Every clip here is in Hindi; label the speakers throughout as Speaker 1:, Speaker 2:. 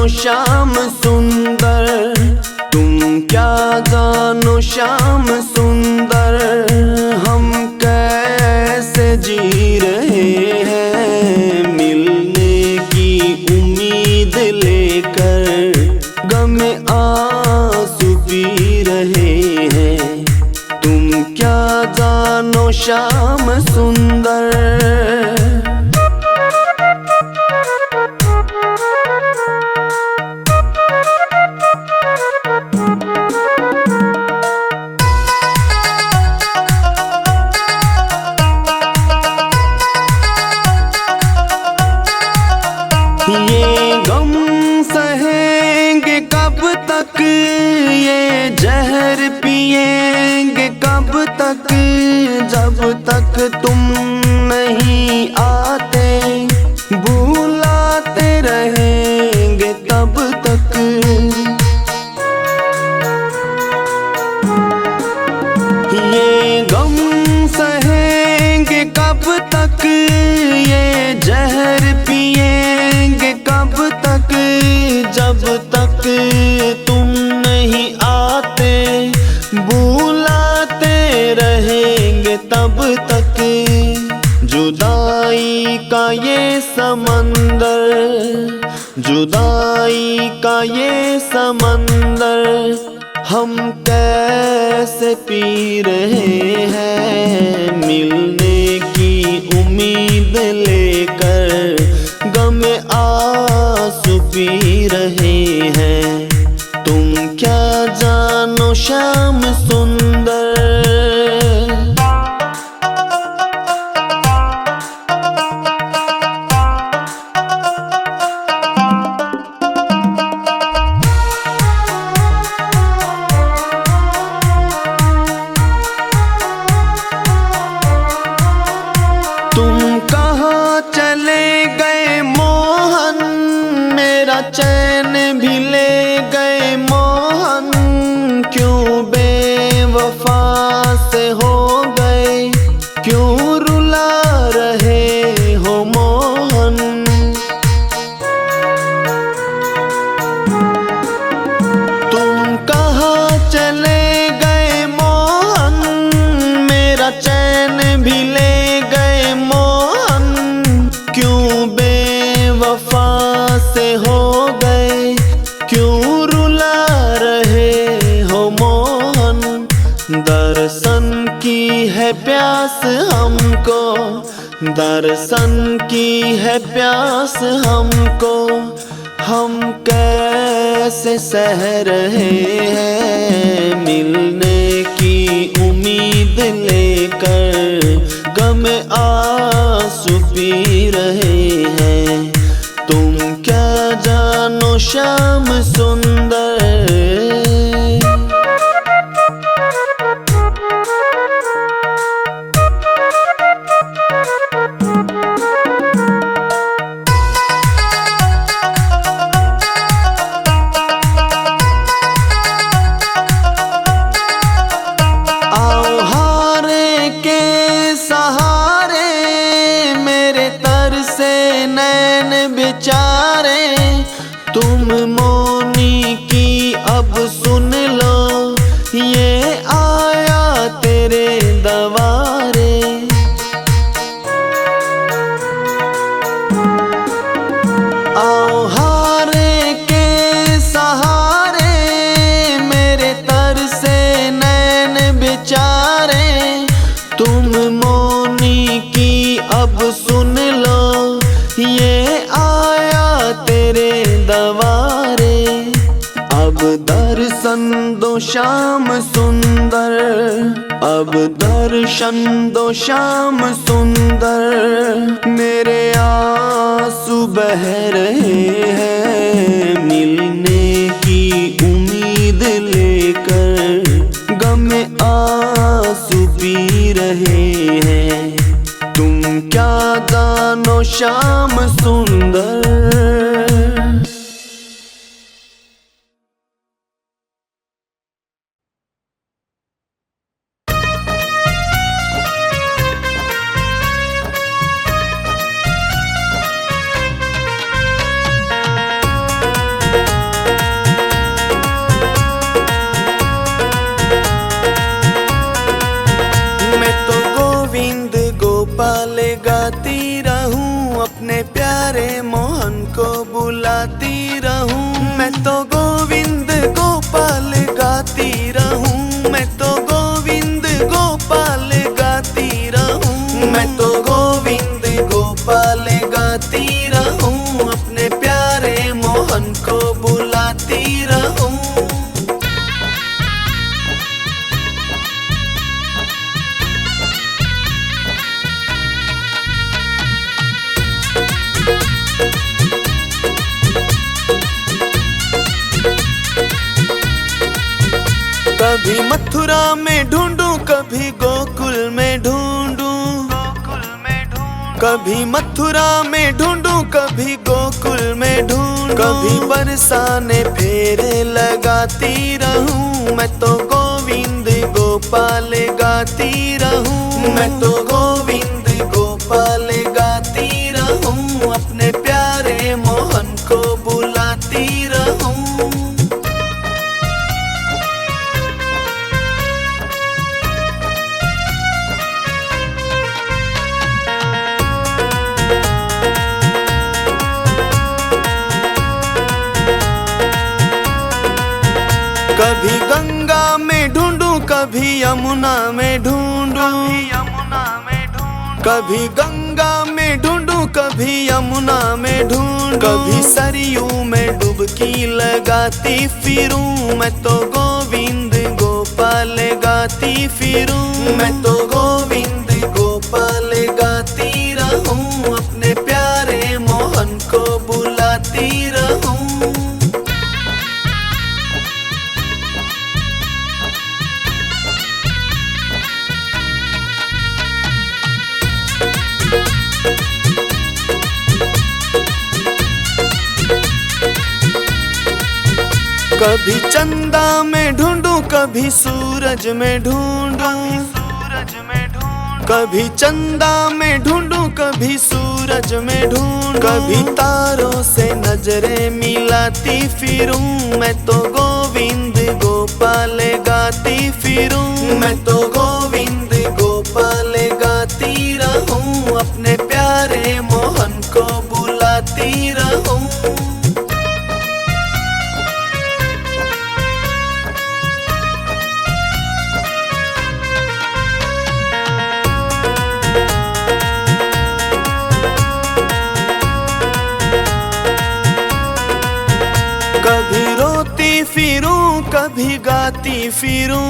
Speaker 1: जानो शाम सुंदर, तुम क्या जानो शाम सुंदर, हम कैसे जी रहे हैं मिलने की उम्मीद लेकर, गम आंसू पी रहे हैं। तुम क्या जानो शाम सुंदर। ये गम सहेंगे कब तक, ये जहर पिएंगे कब तक, जब तक तुम नहीं आते बुलाते रहेंगे तब तक। ये गम सहेंगे कब तक, ये जहर पिएंगे कब तक, जब तक तुम नहीं आते बुलाते रहेंगे तब तक। जुदाई का ये समंदर, जुदाई का ये समंदर, हम कैसे पी रहे हैं मिलने की उम्मीद लेकर, गम आंसू पी रहे हैं। तुम क्या जानो शाम सुंदर। तुम कहाँ चले गए मोहन, मेरा चैन भी ले गए मोहन, क्यों बेवफा से हो गए, क्यों रुला रहे हो मोहन। तुम कहाँ चले गए मोहन, मेरा चैन भी ले गए मोहन, क्यों बेवफा से हो गए, क्यों रुला रहे हो मोहन। दर्शन की है प्यास हमको, दर्शन की है प्यास हमको, हम कैसे सह रहे हैं मिलने की उम्मीद लेकर, गम आंसू पी रहे हैं। तुम क्या जानो शाम सुंदर। आओ हारे के सहारे, मेरे तरसे नैन बेचारे, तुम मौनी की अब सुन लो, ये आया तेरे दवारे। आओ हारे के सहारे, मेरे तरसे नैन बेचारे, तुम मौनी की अब सुन लो, ये आया तेरे दवारे। अब दर्शन दो शाम सुंदर, अब दर्शन दो शाम सुंदर, मेरे आंसू बह रहे हैं मिलने की उम्मीद लेकर, गम आंसू पी रहे हैं। तुम क्या जानो शाम सुंदर। गोपाल गाती रहूं, अपने प्यारे मोहन को बुलाती रहूं। मैं तो गोविंद गोपाल गाती रहूं, मैं तो गोविंद गोपाल गाती रहूं। मैं तो गोविंद गोपाल गाती रहूं, अपने प्यारे मोहन को बुलाती रहूं। कभी मथुरा में ढूंढूं, कभी गोकुल में ढूंढूं। कभी मथुरा में ढूंढूं, कभी गोकुल में ढूंढूं। कभी बरसाने फेरे लगाती रहूं, मैं तो गोविंद गोपाल गाती रहूं। मैं तो गोविंद गोपाल गाती रहूं, अपने प्यारे मोहन को बुलाती रहूं। कभी गंगा में ढूंढूं, कभी यमुना में ढूंढूं। कभी गंगा में ढूंढूं, कभी यमुना में ढूंढूं। कभी सरयू में डुबकी लगाती फिरूं, मैं तो गोविंद गोपाल गाती फिरूं। मैं तो गोविंद गोपाल गाती रहूं, अपने प्यारे मोहन को बुलाती रहूं। कभी चंदा में ढूंढूं, कभी सूरज में ढूंढूं। कभी चंदा में ढूंढूं, कभी सूरज में ढूंढूं। कभी तारों से नजरें मिलाती फिरूं, मैं तो गोविंद गोपाल गाती फिरूं। मैं तो गोविंद गोपाल गाती रहूं, अपने प्यारे मोहन को बुलाती रहूं। कभी रोती फिरूं, कभी गाती फिरूं।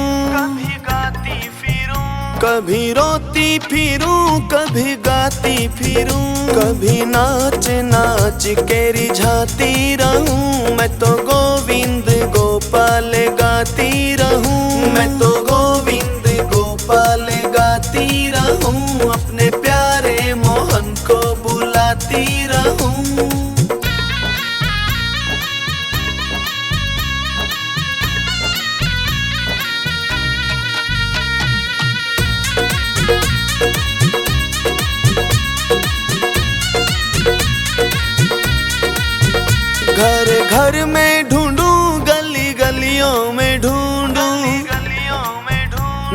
Speaker 1: कभी रोती फिरूं, कभी गाती फिरूं। कभी नाच नाच के रिझाती रहूं, मैं तो गोविंद गोपाल गाती रहूं। मैं तो गोविंद गोपाल गाती रहूं, अपने प्यारे मोहन को बुलाती रहूं। घर घर में ढूंढूं, गली गलियों में ढूंढूं।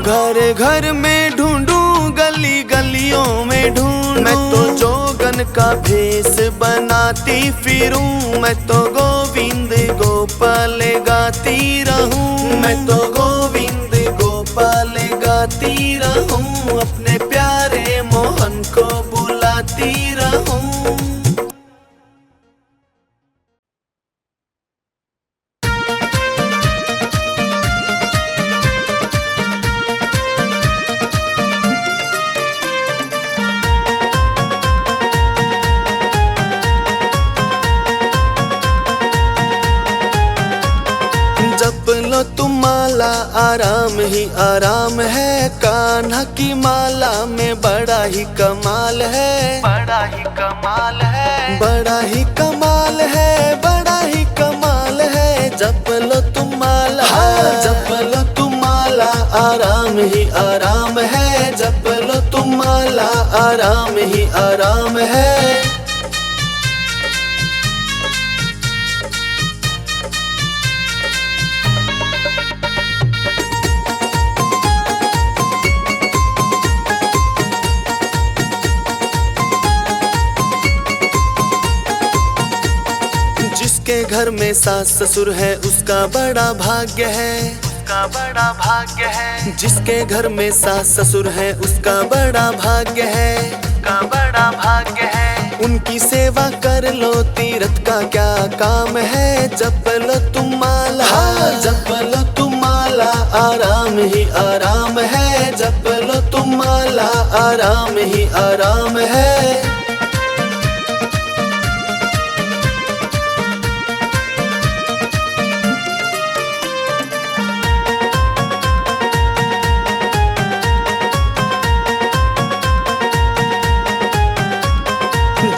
Speaker 1: घर घर में ढूंढूं, गली गलियों में ढूंढूं। मैं तो जोगन का भेष बनाती फिरूं, मैं तो गोविंद गोपाल गाती रहूं। मैं तो गोविंद गोपाल गाती रहूं, अपने प्यारे मोहन को बुलाती रहूं। तुम माला आराम ही आराम है, कान्हा की माला में बड़ा ही कमाल है। बड़ा ही कमाल है, बड़ा ही कमाल है, बड़ा ही कमाल है। जप लो तुम माला, जप लो तुम माला, आराम ही आराम है। जप लो तुम माला, आराम ही आराम है। जिसके घर में सास ससुर है उसका बड़ा भाग्य है, उसका बड़ा भाग्य है। जिसके घर में सास ससुर है उसका बड़ा भाग्य है, उसका बड़ा भाग्य है। उनकी सेवा कर लो तीर्थ का क्या काम है, जप लो तुम माला, जप लो तुम माला, आराम ही आराम है, जप लो तुम माला, आराम ही आराम है।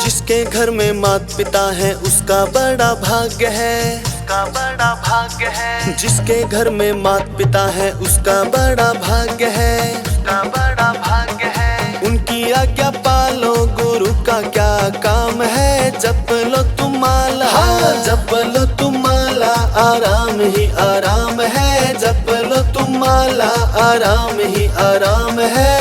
Speaker 1: जिसके घर में माता पिता है उसका बड़ा भाग्य है, उसका बड़ा भाग्य है। जिसके घर में माता पिता है उसका बड़ा भाग्य है, उसका बड़ा भाग्य है। उनकी आज्ञा पालो गुरु का क्या काम है, जप लो तुम माला, जप लो तुम माला, आराम ही आराम है, जप लो तुम माला, आराम ही आराम है।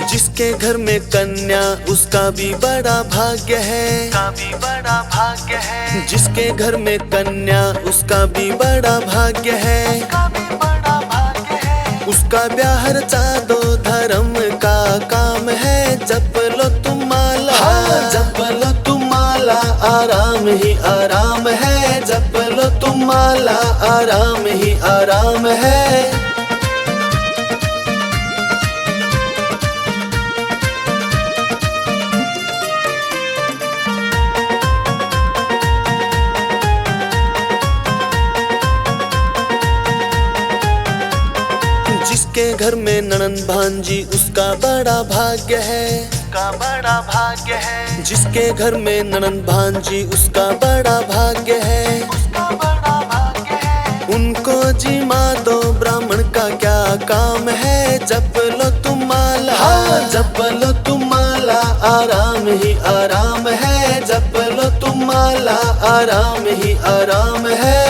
Speaker 1: जिसके घर में कन्या उसका भी बड़ा भाग्य है, उसका भी बड़ा भाग्य है। जिसके घर में कन्या उसका भी बड़ा भाग्य है, उसका भी बड़ा भाग्य है। उसका ब्याह रचा दो धर्म का काम है, जप लो तुम माला, जप लो तुम माला, आराम ही आराम है, जप लो तुम माला, आराम ही आराम है। जिसके घर में ननंद भांजी उसका बड़ा भाग्य है, उसका बड़ा भाग्य है। जिसके घर में ननंद भांजी उसका बड़ा भाग्य है, उसका बड़ा भाग्य है। उनको जिमा दो ब्राह्मण का क्या काम है, जप लो तुम माला, जप लो तुम माला, आराम ही आराम है, जप लो तुम माला, आराम ही आराम है।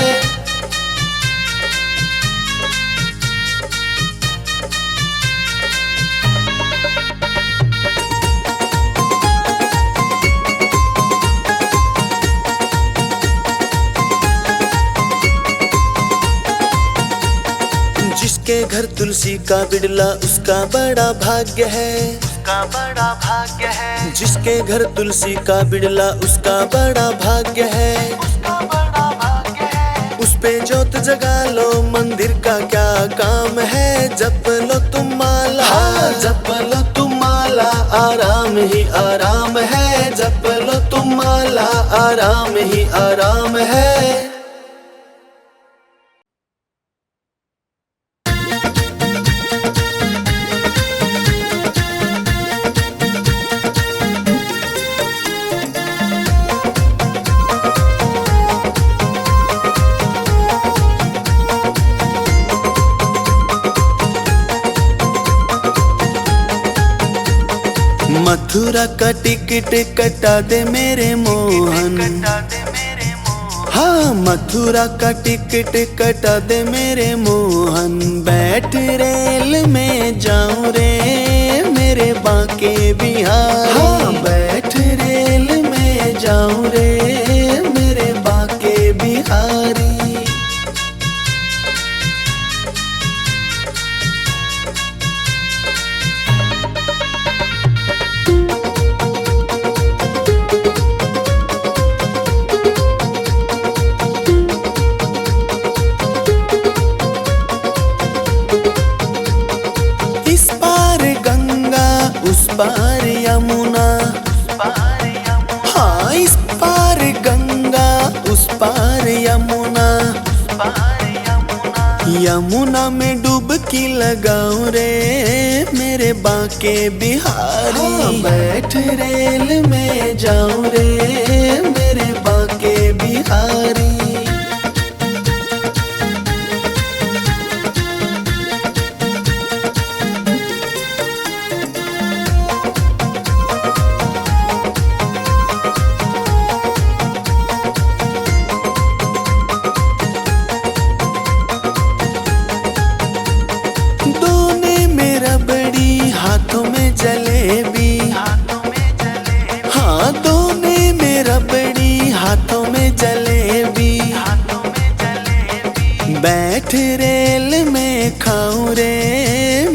Speaker 1: जिसके घर तुलसी का बिड़ला उसका बड़ा भाग्य है, उसका बड़ा भाग्य है। जिसके घर तुलसी का बिड़ला उसका बड़ा भाग्य है, उसका बड़ा भाग्य है। उस पे जोत जगा लो मंदिर का क्या काम है, जप लो तुम माला, जप लो तुम माला, आराम ही आराम है, जप लो तुम माला, आराम ही आराम है। मथुरा का टिकट कटा दे मेरे मोहन, हाँ मथुरा का टिकट कटा दे मेरे मोहन। बैठ रेल में जाऊं रे मेरे बांके बिहार, हाँ बैठ रेल में जाऊं रे मेरे बांके बिहारी। पार यमुना, हाँ इस पार गंगा उस पार यमुना, यमुना में डुबकी लगाऊं रे मेरे बांके बिहारी। हाँ, बैठ रेल में जाऊं रे मेरे बांके बिहारी। हाथों में जलेबी, हाथों में रबड़ी, हाथों में जलेबी। बैठ रेल में खाऊं रे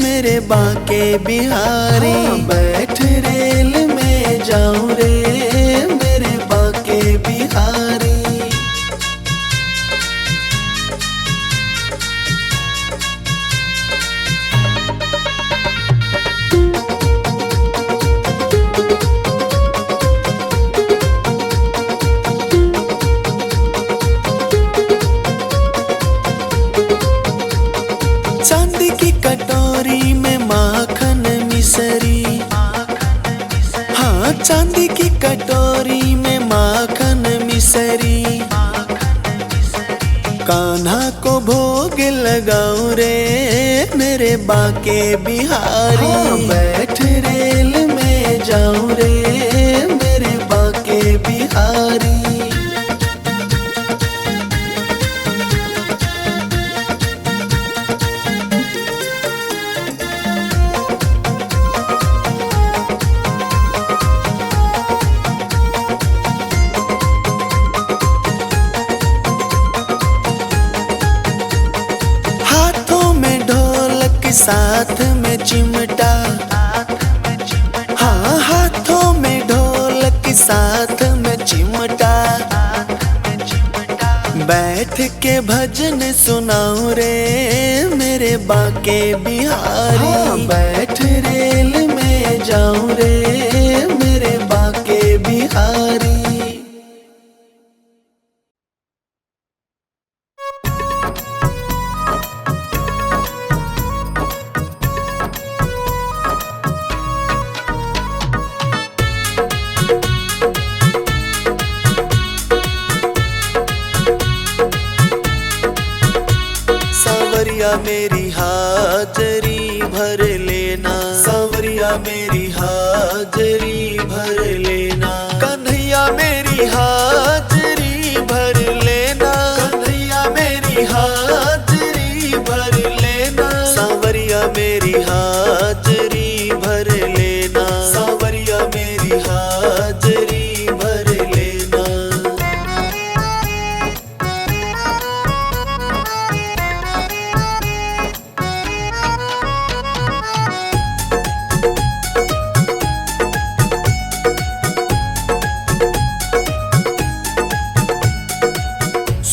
Speaker 1: मेरे बाके बिहारी, बैठ रेल में जाऊं रे मेरे बाके बिहारी। चांदी की कटोरी में माखन मिसरी, हाँ चांदी की कटोरी में माखन मिसरी। कान्हा को भोग लगाऊं रे मेरे बाके बिहारी, बैठ रेल में जाऊं रे मेरे बाके बिहारी। साथ में चिमटा, हाँ हाथों में ढोलक साथ में चिमटा। बैठ के भजन सुनाऊं रे मेरे बाके बिहारी, बैठ रेल में जाऊं रे मेरे बाके बिहारी। सांवरिया मेरी हाजरी भर लेना, सांवरिया मेरी हाजरी भर लेना। कन्हैया मेरी हाजरी भर लेना, कन्हैया मेरी हाजरी भर लेना। सांवरिया मेरी हाजरी भर लेना, सांवरिया मेरी हाजरी भर लेना।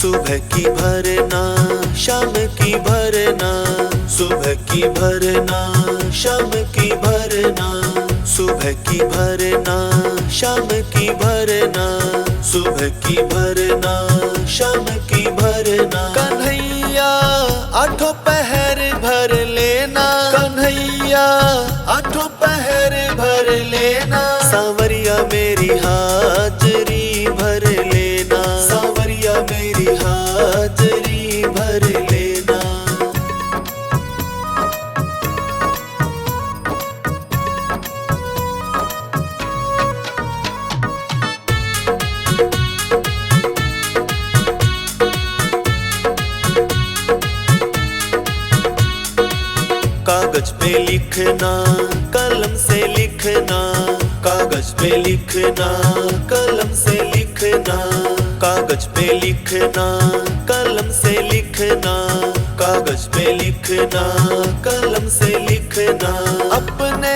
Speaker 1: सुबह की भरना शाम की भरना, सुबह की भरना शाम की भरना। सुबह की भरना शाम की भरना, सुबह की भरना शाम की भरना। कन्हैया आठों पहर भर लेना, कन्हैया आठों पहर भर लेना। सांवरिया मेरी हाजरी भर लेना, सांवरिया मेरी हाजरी भर लेना। कागज पे लिखना कलम से लिखना, कागज पे लिखना कलम से लिखना। कागज पे लिखना कलम से लिखना, कागज पे लिखना कलम से लिखना। अपने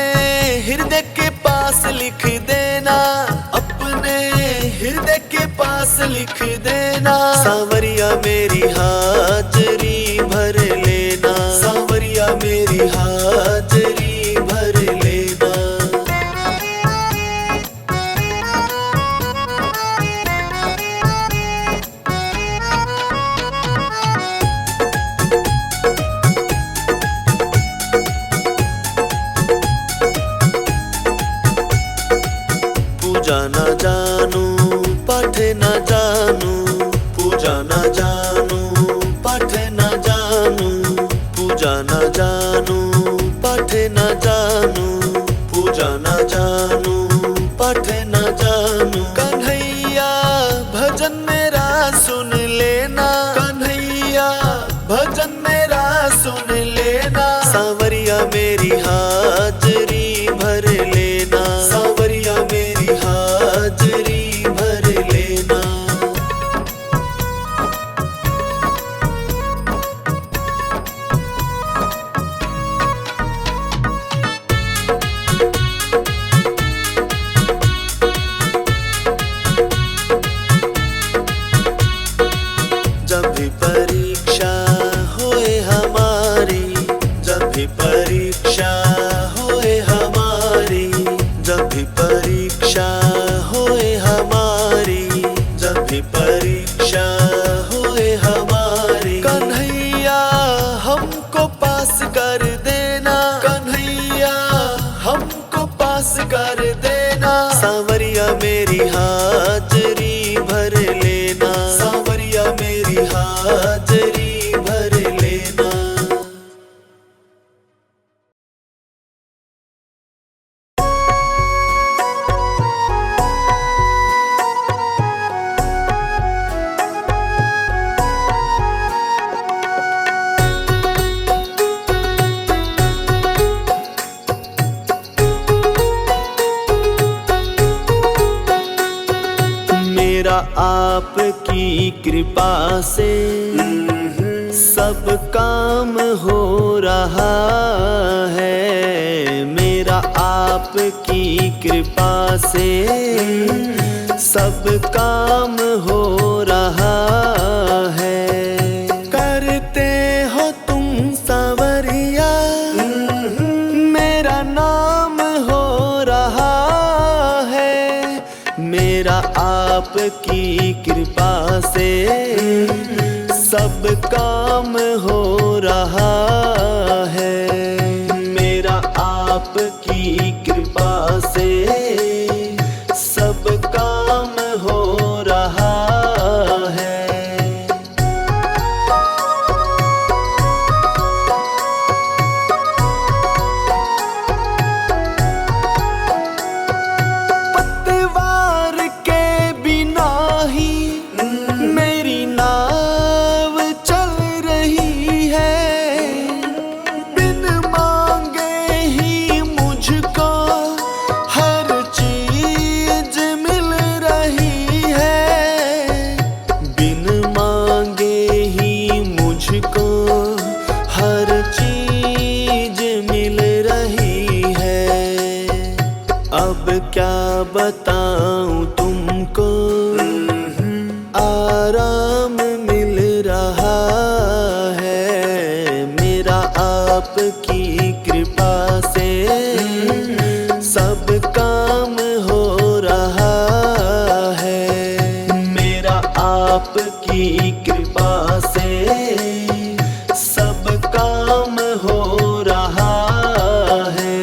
Speaker 1: हृदय के पास लिख देना, अपने हृदय के पास लिख देना। सांवरिया मेरी हाजरी भर लेना, सांवरिया मेरी हाजरी भर लेना। पूजा न जानू पाठ न जानू, पूजा न जानू पाठ न जानू। पूजा न जानू पाठ न जानू, पूजा न जानू पाठ न जानू। कन्हैया भजन मेरा सुन लेना, कन्हैया भजन मेरा सुन लेना। सांवरिया मेरी हाजरी कर देना। सांवरिया मेरी हाजरी भर लेना, सांवरिया मेरी हाजरी भर लेना। मेरा आपकी कृपा से सब काम हो रहा है। मेरा आपकी कृपा से सब काम हो रहा है। करते हो तुम सांवरिया, मेरा नाम हो रहा है। मेरा आपकी कृपा से सब काम हो रहा है। मेरा आपकी कृपा से सब काम हो रहा है। पतवार के बिना ही मेरी नाव चल रही है। बिन मांगे ही मुझको हर चीज मिल रही है। बिन मांगे ही मुझको हर चीज मिल रही है। अब क्या बताऊं तुमको, आराम मिल रहा है। मेरा आपकी कृपा से सब काम हो रहा है। मेरा आपकी कृपा से सब काम हो रहा है।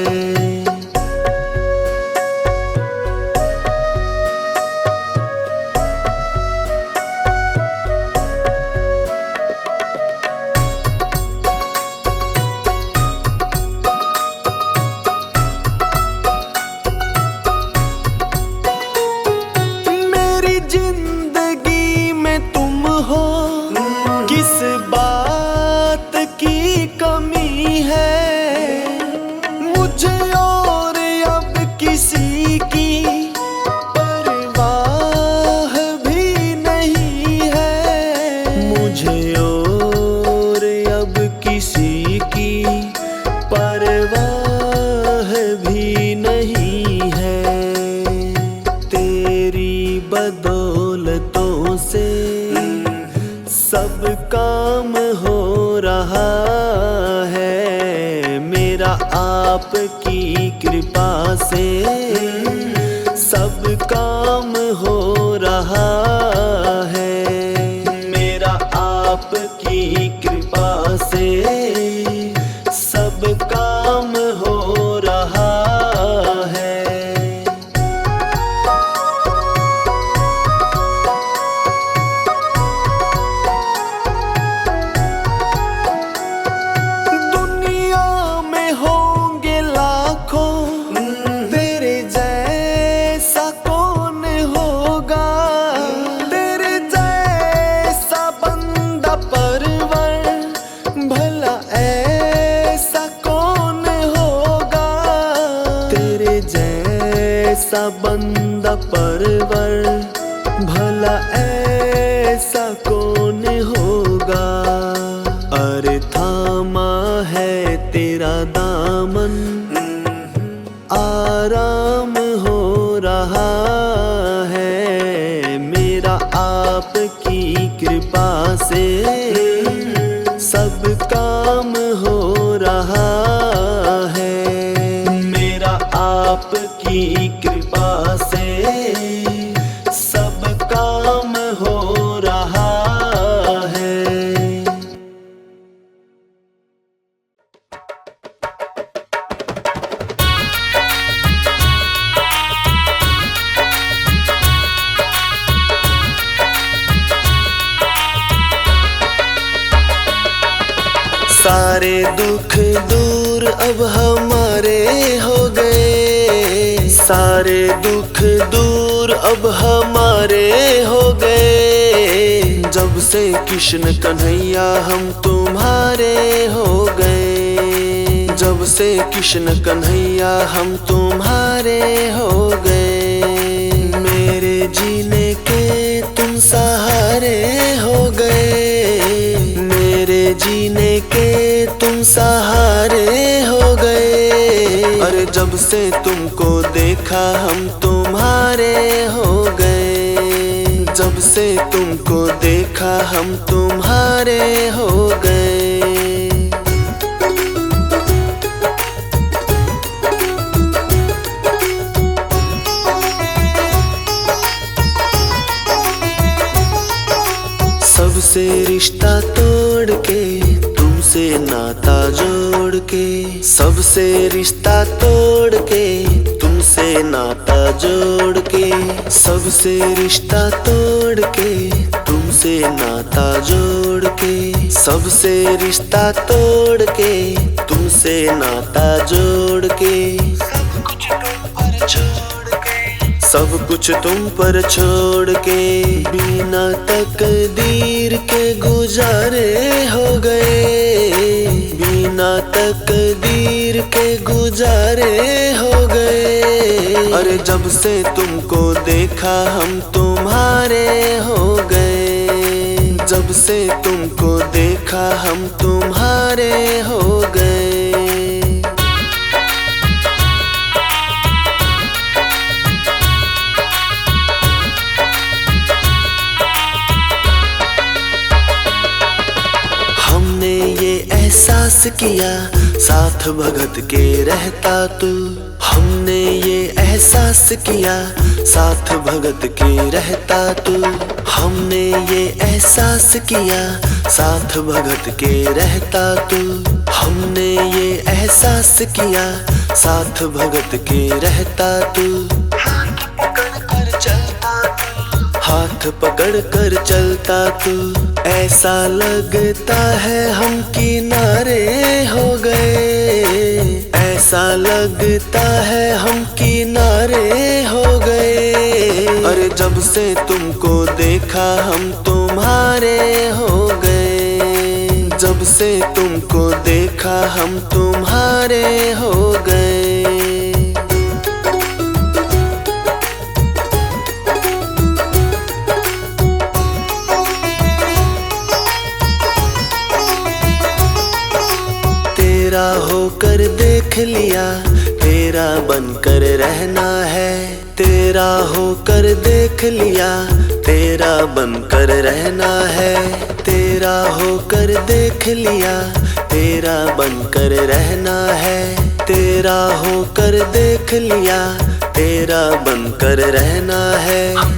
Speaker 1: मेरी जिंदगी में तुम हो, किस बात की कमी है। मुझे और अब किसी की परवाह भी नहीं है। मुझे और अब किसी की परवाह भी नहीं है। तेरी बदौलतों से सब काम हो रहा है। मेरा आपकी कृपा से सब काम हो रहा है। मेरा आपकी कृपा से सब काम हो रहा है। दुनिया में होंगे लाखों, तेरे जैसा कौन होगा। तेरे जैसा बंदा परवर, भला ऐसा कौन होगा। तेरे जैसा बंदा परवर, भला ऐसा कौन होगा। अरे थामा है तेरा दामन, आराम हो रहा है। मेरा आपकी कृपा से सब काम हो रहा है। मेरा आपकी कृपा से सब काम हो रहा है। दुख दूर अब हमारे हो गए, सारे दुख दूर अब हमारे हो गए। जब से कृष्ण कन्हैया हम तुम्हारे हो गए, जब से कृष्ण कन्हैया हम तुम्हारे हो गए। मेरे जीने के तुम सहारे हो गए, मेरे जीने के तुम सहारे हो गए। अरे जब से तुमको देखा हम तुम्हारे हो गए, जब से तुमको देखा हम तुम्हारे हो गए। सबसे रिश्ता तोड़ के तुमसे नाता जोड़ के, सबसे रिश्ता तोड़ के तुमसे नाता जोड़ के, सबसे रिश्ता तोड़ के तुमसे नाता जोड़ के, सबसे रिश्ता तोड़ के तुमसे नाता जोड़ के। सब कुछ तुम पर छोड़ के, बिना तकदीर के गुजारे हो गए, बिना तकदीर के गुजारे हो गए। अरे जब से तुमको देखा हम तुम्हारे हो गए, जब से तुमको देखा हम तुम्हारे हो गए। हमने ये एहसास किया साथ भगत के रहता तू, हमने ये एहसास किया साथ भगत के रहता तू, हमने ये एहसास किया साथ भगत के रहता तू, हमने ये एहसास किया साथ भगत के रहता तू। हाथ पकड़ कर चलता तू, ऐसा लगता है हम किनारे हो गए, ऐसा लगता है हम किनारे हो गए। अरे जब से तुमको देखा हम तुम्हारे हो गए, जब से तुमको देखा हम तुम्हारे हो गए। तेरा होकर देख लिया, तेरा बनकर रहना है, तेरा होकर देख लिया, तेरा बनकर रहना है, तेरा होकर देख लिया, तेरा बनकर रहना है, तेरा होकर देख लिया, तेरा बनकर रहना है। हम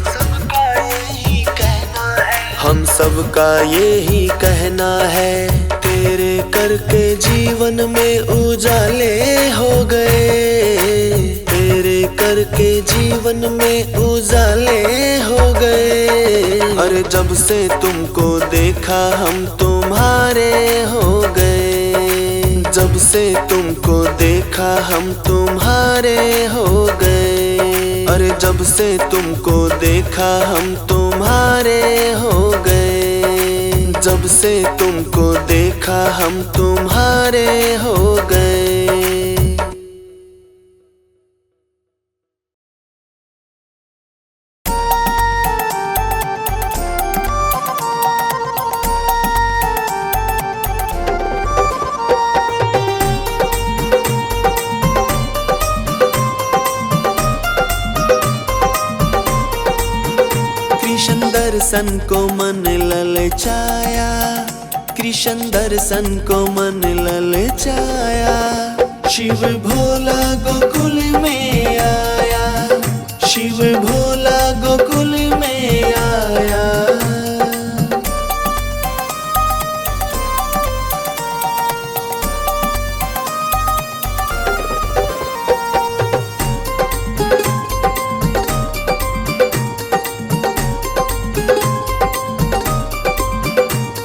Speaker 1: सबका यही कहना है, तेरे करके जीवन में उजाले हो गए, तेरे करके जीवन में उजाले हो गए। अरे जब से तुमको देखा हम तुम्हारे हो गए, जब से तुमको देखा हम तुम्हारे हो गए। अरे जब से तुमको देखा हम तुम्हारे हो गए, जब से तुमको देखा हम तुम्हारे हो गए। कृष्ण दर्शन को मन ललचाया, कृष्ण दर्शन को मन ललचाया, शिव भोला गोकुल में आया, शिव भोला गोकुल में आया।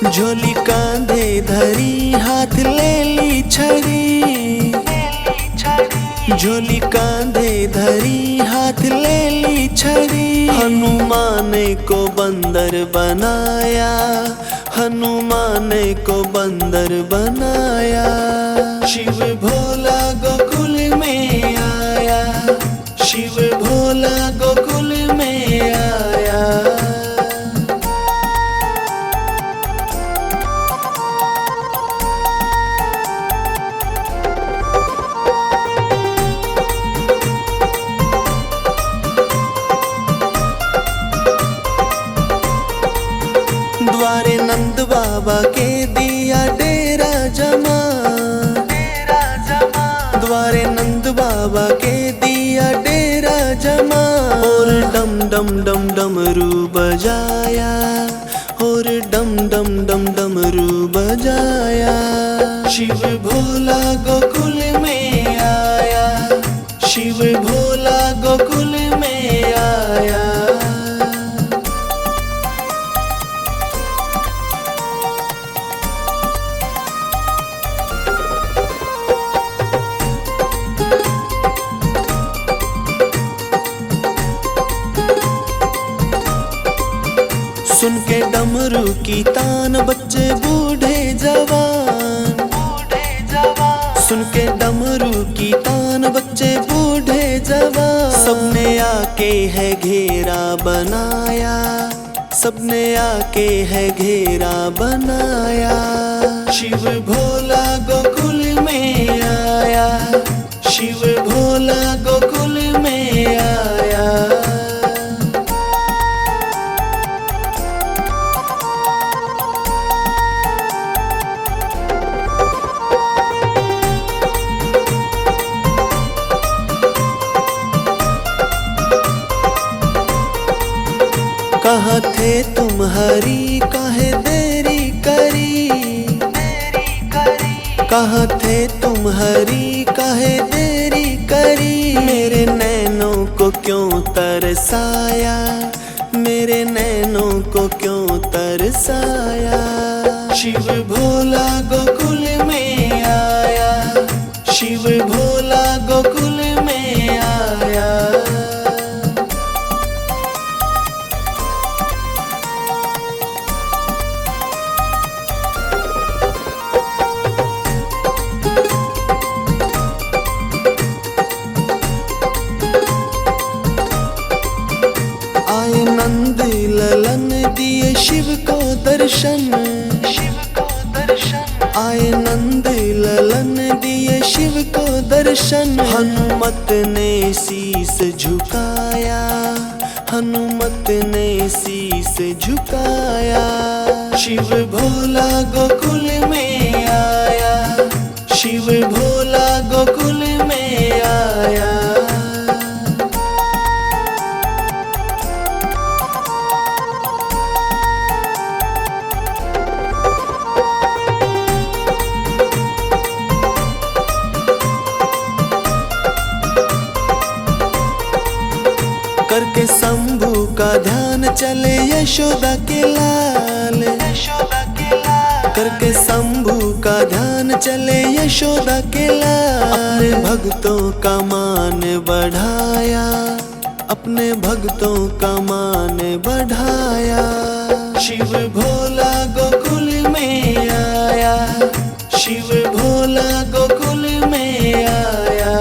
Speaker 1: झोली कांधे धरी हाथ ले ली झूली कांधे धरी हाथ ले ली छड़ी, हनुमान को बंदर बनाया, हनुमान को बंदर बनाया। शिव भोला गोकुल में आया, शिव भोला गोकुल में आया। द्वारे नंद बाबा के दिया डेरा जमा, द्वारे नंद बाबा के दिया डेरा जमा। और डम डम डम डमरू बजाया, और डम डम डम डमरू बजाया। शिव भोला गोकुल में आया, शिव भोला गोकुल में आया। सुन के डमरू की तान बच्चे बूढ़े जवान, सुन के डमरू की तान बच्चे बूढ़े जवान। सबने आके है घेरा बनाया, सबने आके है घेरा बनाया। शिव भोला गोकुल में आया, शिव भोला गोकुल में आया। कहाँ थे तुम हरी काहे देरी करी, कहाँ थे तुम हरी काहे देरी करी। मेरे नैनों को क्यों तरसाया, मेरे नैनों को क्यों तरसाया। शिव भोला गोकुल में आया, शिव भोला गोकुल में आया। आए नंद ललन दिए शिव को दर्शन, शिव को दर्शन। आए नंद ललन दिए शिव को दर्शन। हनुमत ने शीस झुकाया, हनुमत ने शीस झुकाया। शिव भोला गोकुल में आया, शिव भोला गोकुल में आया। करके शंभू का ध्यान चले यशोदा के लाल, यशोदा के लाल। करके शंभू का ध्यान चले यशोदा के लाल। अपने भक्तों का मान बढ़ाया, अपने भक्तों का मान बढ़ाया। शिव भोला गोकुल में आया, शिव भोला गोकुल में आया।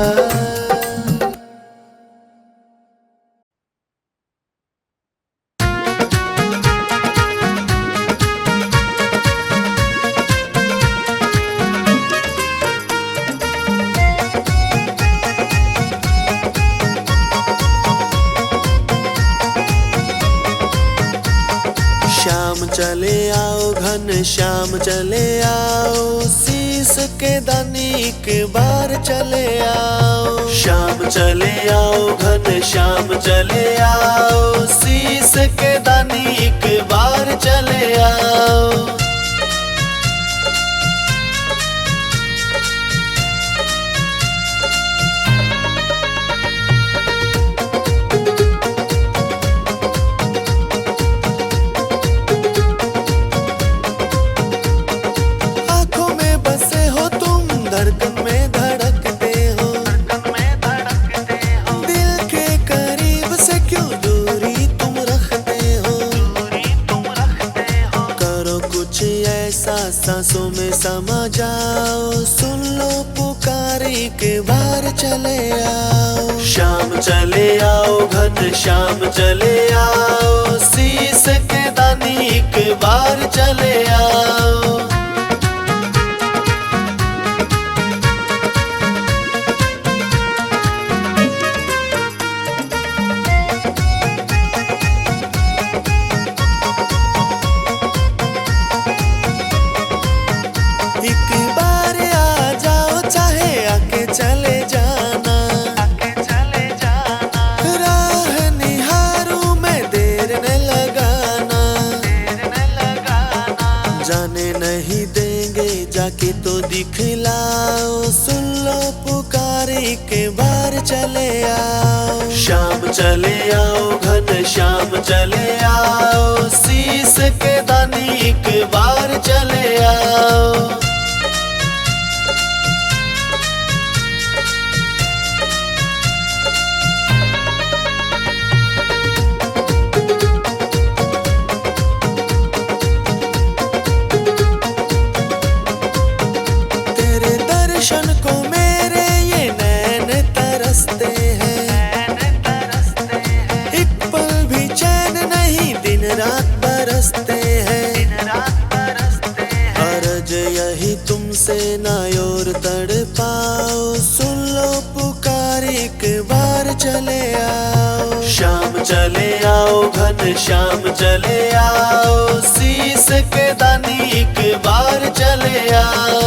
Speaker 1: श्याम चले आओ घन श्याम चले आओ, शीस के दानी एक बार चले आओ। श्याम चले आओ घन श्याम चले आओ, शीस के दानी एक बार चले आओ। धड़कन में धड़कते हो, धड़कन में चले आओ, शाम चले आओ, घन श्याम चले आओ, शीश के दानी एक बार चले आओ। एक बार आ जाओ, चाहे आके चले जाना, राह निहारूं मैं, देर न लगाना, जाने नहीं देंगे जाके तो दिखलाओ, सुन लो पुकार एक बार चले आओ, शाम चले आओ, घन श्याम चले आओ, शीश के दानी एक बार चले आओ। दर्शन को मेरे ये नैन तरसते हैं, एक पल भी चैन नहीं, दिन रात बरसते हैं, अर्ज यही तुमसे ना और तड़ पाओ, सुन लो पुकार एक बार चले आओ, शाम चले आओ, घन श्याम चले आओ, शीश के दानी एक बार चले आओ।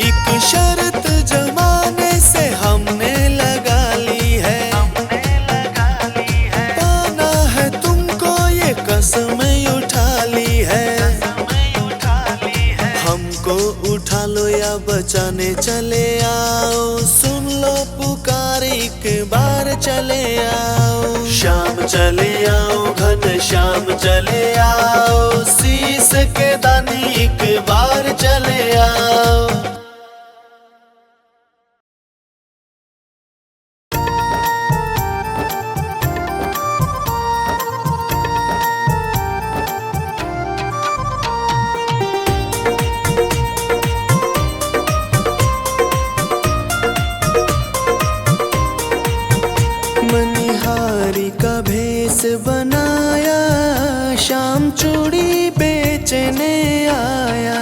Speaker 1: एक शर्त जमाने से हमने लगा ली है, पाना है तुमको ये कसम उठा ली है, हमको उठा लो या बचाने चले आओ, सुन लो पुकार एक बार चले आओ, शाम चले आओ, घन श्याम चले आओ, शीश के दानी एक बार चले आओ। मनिहारी का भेष बनाया, शाम चूड़ी बेचने आया,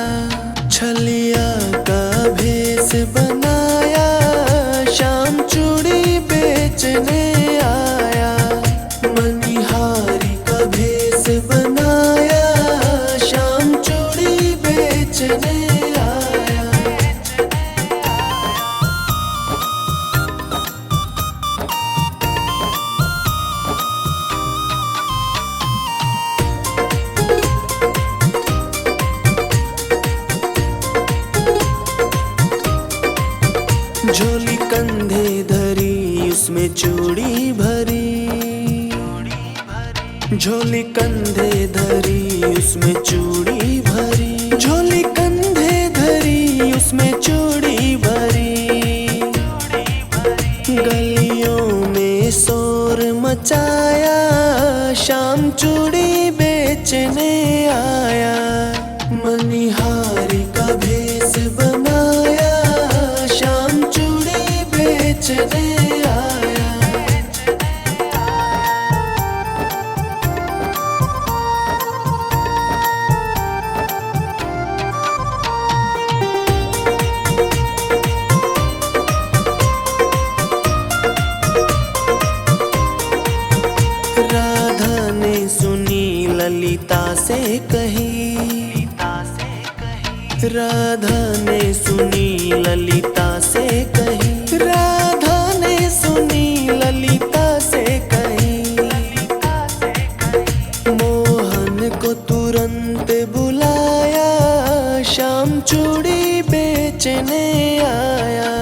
Speaker 1: छलिया का भेष बनाया, शाम चूड़ी बेचने आया, मनिहारी का भेष बनाया, शाम चूड़ी बेचने आया। झोली कंधे धरी, उसमें चूड़ी भरी, झोली कंधे धरी, उसमें चूड़ी भरी, झोली कंधे धरी, उसमें चूड़ी भरी, गलियों में शोर मचाया, शाम चूड़ी बेचने आया, मनिहारी का भेष बनाया, शाम चूड़ी बेचने आया। राधा ने सुनी ललिता से कही, राधा ने सुनी ललिता से कही, राधा ने सुनी ललिता से कही, मोहन को तुरंत बुलाया, शाम चूड़ी बेचने आया,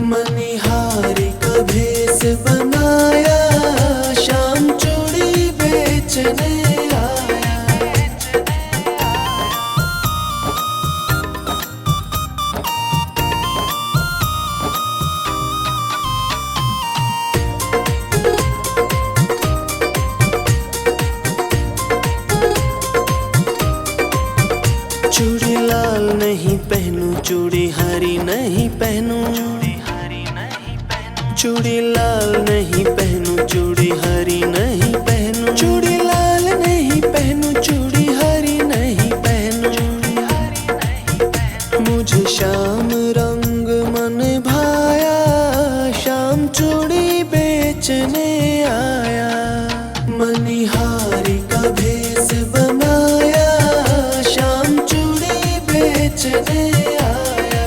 Speaker 1: मनिहारी का भेष बनाया, शाम चूड़ी बेचने आया। चूड़ी लाल नहीं पहनूं, चूड़ी हरी नहीं पहनूं, चूड़ी लाल नहीं पहनूं, चूड़ी हरी नहीं पहनूं। मुझे श्याम रंग मन भाया, श्याम चूड़ी बेचने आया। मनिहारी का भेष बनाया, श्याम चूड़ी बेचने आया।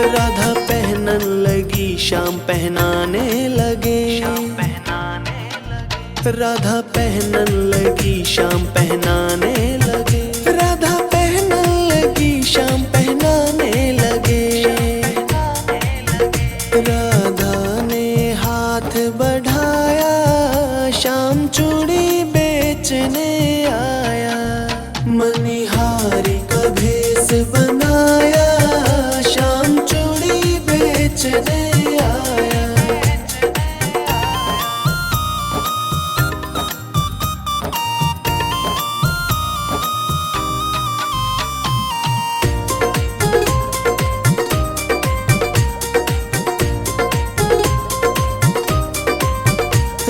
Speaker 1: राधा पहनन लगी, श्याम पहनाने लगे। राधा पहनन लगी, श्याम पहनाने लगे। राधा पहनन लगी, श्याम पहनाने लगे। राधा ने हाथ बढ़ाया, श्याम चूड़ी बेचने आया। मनिहारी का भेष बनाया, श्याम चूड़ी बेचने आया।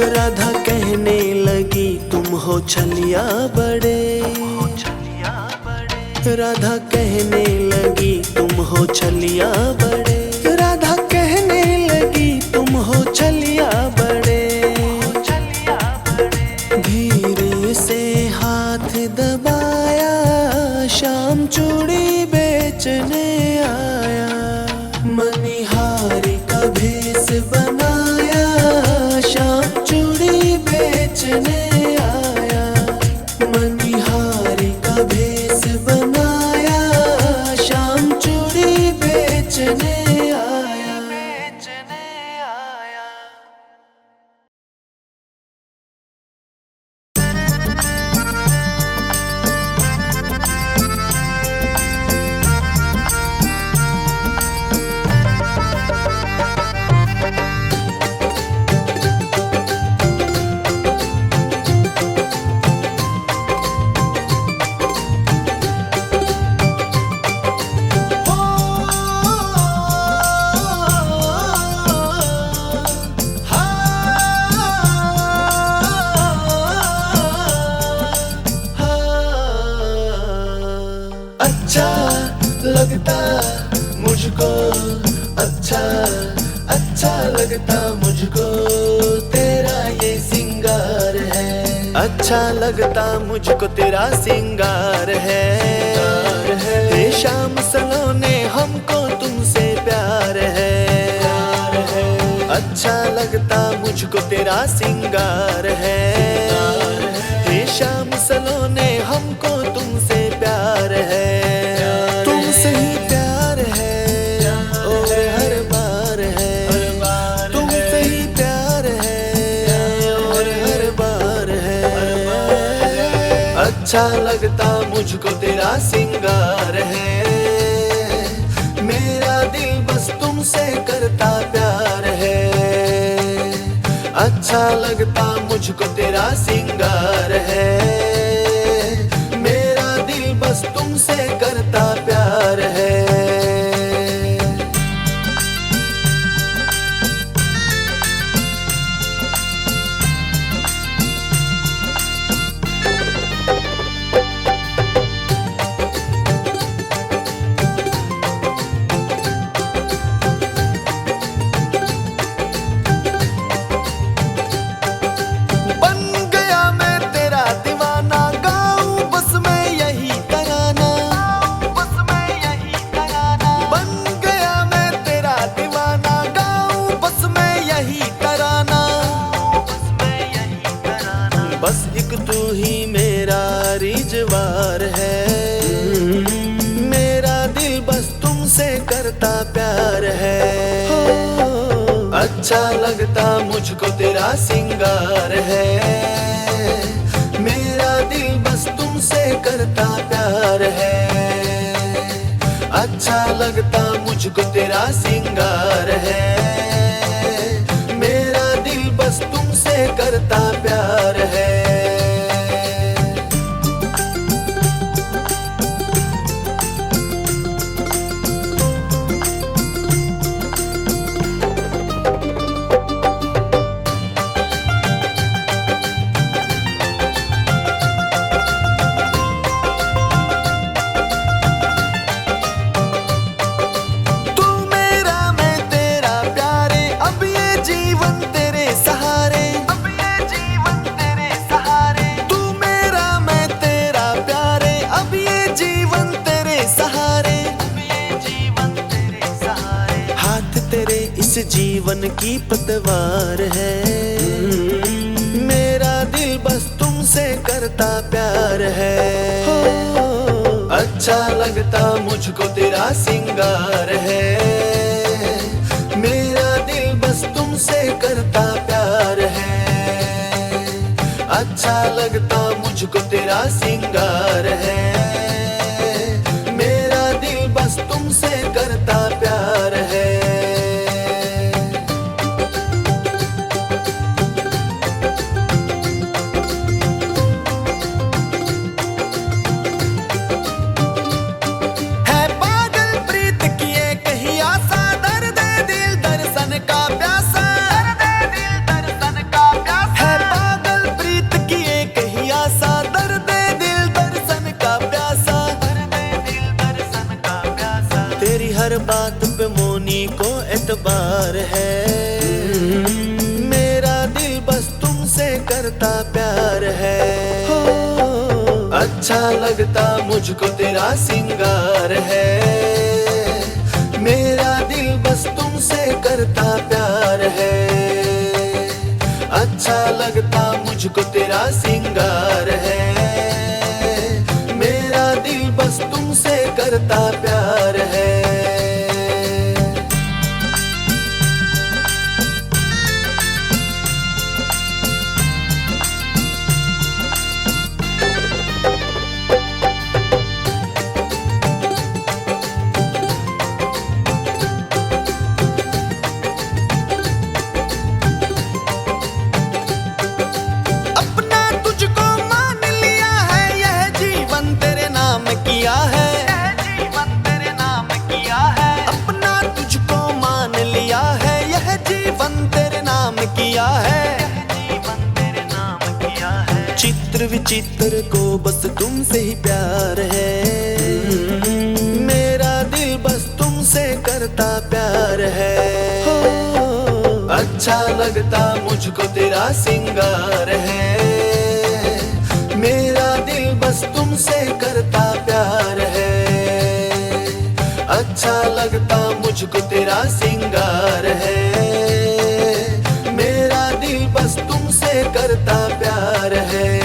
Speaker 1: राधा कहने लगी, तुम हो छलिया बड़े। राधा कहने लगी, तुम हो छलिया बड़े। राधा कहने लगी, तुम हो छलिया बड़े। धीरे से हाथ दबाया, श्याम चूड़ी बेचने आया। मनिहारी का भेष बनाया, श्याम चूड़ी बेचने आया। मनिहारी का भेष बनाया, श्याम चूड़ी बेचने आया। अच्छा लगता मुझको, अच्छा अच्छा लगता मुझको तेरा ये सिंगार है। अच्छा लगता मुझको तेरा सिंगार है। हे शाम सलोने हमको तुमसे प्यार है। अच्छा लगता मुझको तेरा सिंगार है। हे शाम सलोने हमको तुमसे प्यार है। तुमसे ही प्यार है और हर बार है। तुमसे ही प्यार है और हर बार है। अच्छा लगता मुझको तेरा सिंगार है। मेरा दिल बस तुमसे करता प्यार है। अच्छा लगता मुझको तेरा सिंगार है। मेरा दिल बस तुमसे करता प्यार है। बस एक तू ही मेरा रिजवार है। मेरा दिल बस तुमसे करता प्यार है। अच्छा लगता मुझको तेरा सिंगार है। मेरा दिल बस तुमसे करता प्यार है। अच्छा लगता मुझको तेरा सिंगार है। करता प्यार है। जीवन की पतवार है, मेरा दिल बस तुमसे करता प्यार है। अच्छा लगता मुझको तेरा सिंगार है, मेरा दिल बस तुमसे करता प्यार है। अच्छा लगता मुझको तेरा सिंगार है, मेरा दिल बस तुमसे करता प्यार है। हर बात पे मोनी को एतबार है, मेरा दिल बस तुमसे करता प्यार है। अच्छा लगता मुझको तेरा सिंगार है, मेरा दिल बस तुमसे करता प्यार है। अच्छा लगता मुझको तेरा सिंगार है, मेरा दिल बस तुमसे करता प्यार है। चित्र विचित्र को बस तुमसे ही प्यार है, मेरा दिल बस तुमसे करता प्यार है। अच्छा लगता मुझको तेरा सिंगार है, मेरा दिल बस तुमसे करता प्यार है। अच्छा लगता मुझको तेरा सिंगार है, मेरा दिल बस तुमसे करता प्यार है।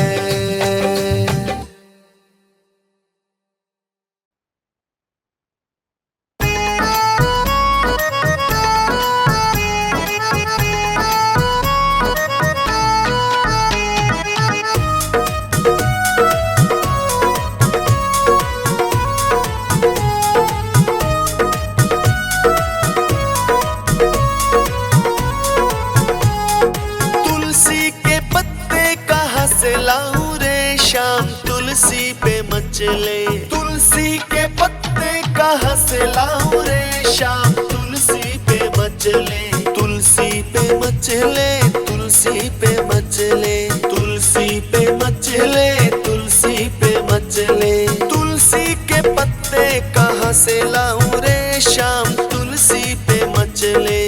Speaker 1: लाऊं रे शाम तुलसी पे मचले, तुलसी के पत्ते कहाँ से लाऊं रे शाम तुलसी पे मचले। तुलसी पे मचले, तुलसी पे मचले, तुलसी पे मचले, तुलसी पे मचले। तुलसी के पत्ते कहाँ से लाऊं रे शाम तुलसी पे मचले।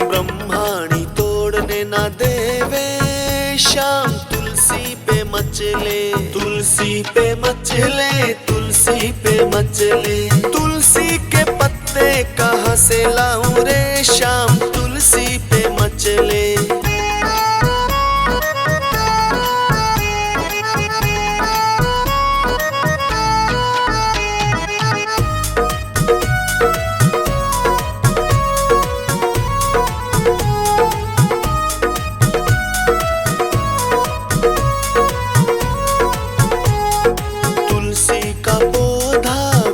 Speaker 1: ब्रह्माणी तोड़ने ना देवे शाम तुलसी पे मचले, तुलसी पे मचले, तुलसी पे मचले। तुलसी के कहाँ से लाऊं रे शाम तुलसी पे मचले।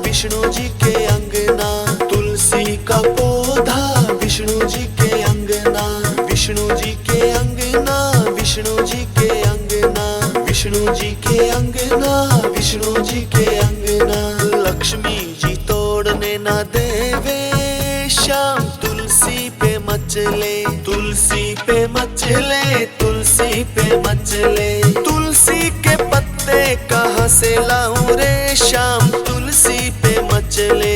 Speaker 1: विष्णु जी के अंगना, तुलसी का पौधा विष्णु जी के अंगना, विष्णु जी के अंगना, विष्णु जी के अंगना, विष्णु जी के अंगना, विष्णु जी के अंगना। लक्ष्मी जी तोड़ने ना देवे शाम तुलसी पे मचले, तुलसी पे मचले, तुलसी पे मचले। तुलसी के पत्ते कहाँ से लाऊं रे शाम तुलसी पे मचले।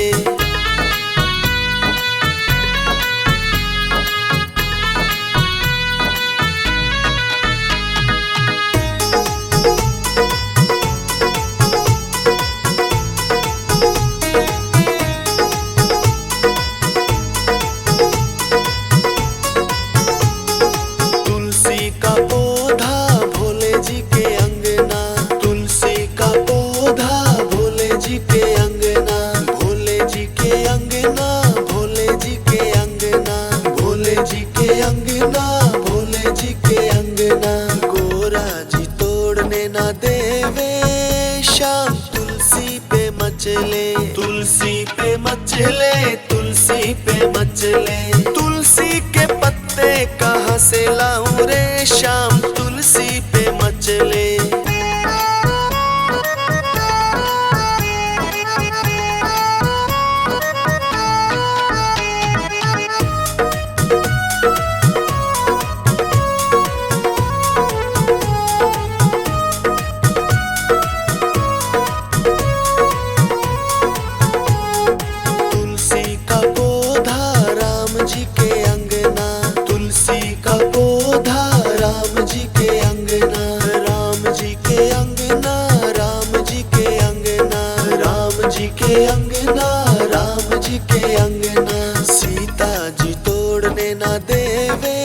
Speaker 1: तुलसी का पौधा भोले जी के अंगना, तुलसी का पौधा भोले जी के अंगना, भोले जी के अंगना, भोले जी के अंगना, भोले जी के अंगना, भोले जी के अंगना। गोरा जी तोड़ने ना देवे शाम तुलसी पे मचले, तुलसी पे मचले, तुलसी पे मचले। तुलसी के पत्ते कहाँ से लाऊं रे शाम तुलसी पे मचले। तुलसी का पौधा राम जी के अंगना, तुलसी का पौधा राम जी के अंगना, राम जी के अंगना, राम जी के अंगना, राम जी के अंगना, राम जी के अंगना। सीता जी तोड़ने ना देवे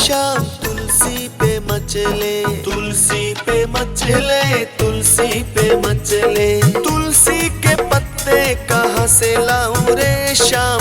Speaker 1: शाम तुलसी पे मचले, तुलसी पे मचले, तुलसी पे मचले। तुलसी के पत्ते कहाँ से लाऊं रे शाम